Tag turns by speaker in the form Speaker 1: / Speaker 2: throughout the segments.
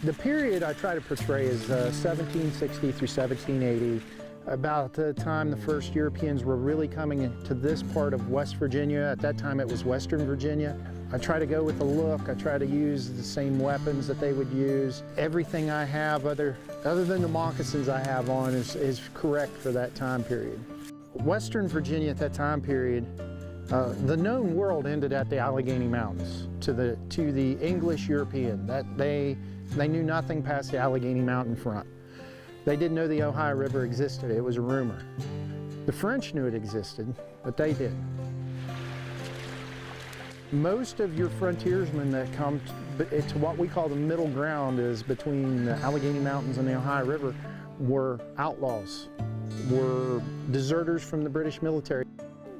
Speaker 1: The period I try to portray is 1760 through 1780, about the time the first Europeans were really coming into this part of West Virginia. At that time it was Western Virginia. I try to go with the look. I try to use the same weapons that they would use. Everything I have, other than the moccasins I have on, is correct for that time period. Western Virginia at that time period, the known world ended at the Allegheny Mountains to the English European. That they knew nothing past the Allegheny Mountain front. They didn't know the Ohio River existed. It was a rumor. The French knew it existed, but they didn't. Most of your frontiersmen that come to what we call the middle ground, is between the Allegheny Mountains and the Ohio River, were outlaws, were deserters from the British military.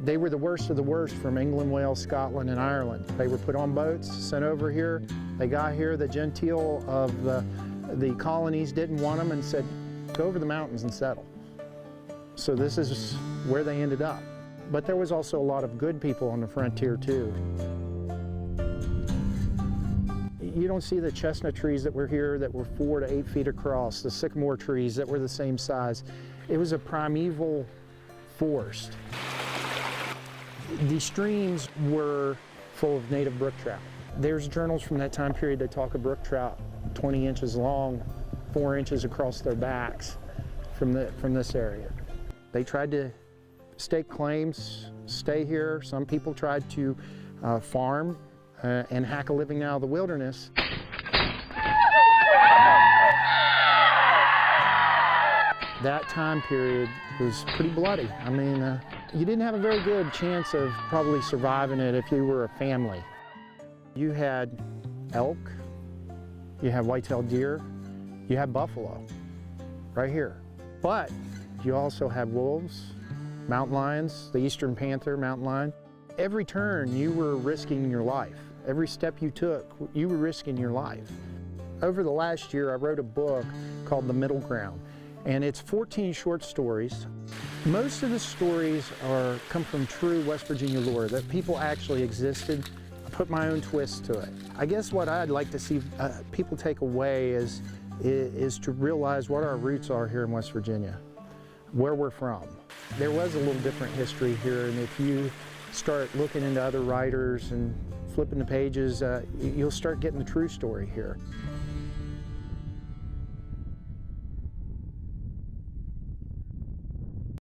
Speaker 1: They were the worst of the worst from England, Wales, Scotland, and Ireland. They were put on boats, sent over here. They got here, the genteel of the colonies didn't want them and said, go over the mountains and settle. So this is where they ended up. But there was also a lot of good people on the frontier too. You don't see the chestnut trees that were here that were 4 to 8 feet across, the sycamore trees that were the same size. It was a primeval forest. The streams were full of native brook trout. There's journals from that time period that talk of brook trout 20 inches long, 4 inches across their backs from this area. They tried to stake claims, stay here. Some people tried to farm and hack a living out of the wilderness. That time period was pretty bloody. I mean, you didn't have a very good chance of probably surviving it if you were a family. You had elk, you had white-tailed deer, you had buffalo right here. But you also had wolves, mountain lions, the eastern panther, mountain lion. Every turn you were risking your life. Every step you took, you were risking your life. Over the last year, I wrote a book called The Middle Ground, and it's 14 short stories. Most of the stories come from true West Virginia lore, that people actually existed. I put my own twist to it. I guess what I'd like to see people take away is to realize what our roots are here in West Virginia, where we're from. There was a little different history here, and if you start looking into other writers and flipping the pages, you'll start getting the true story here.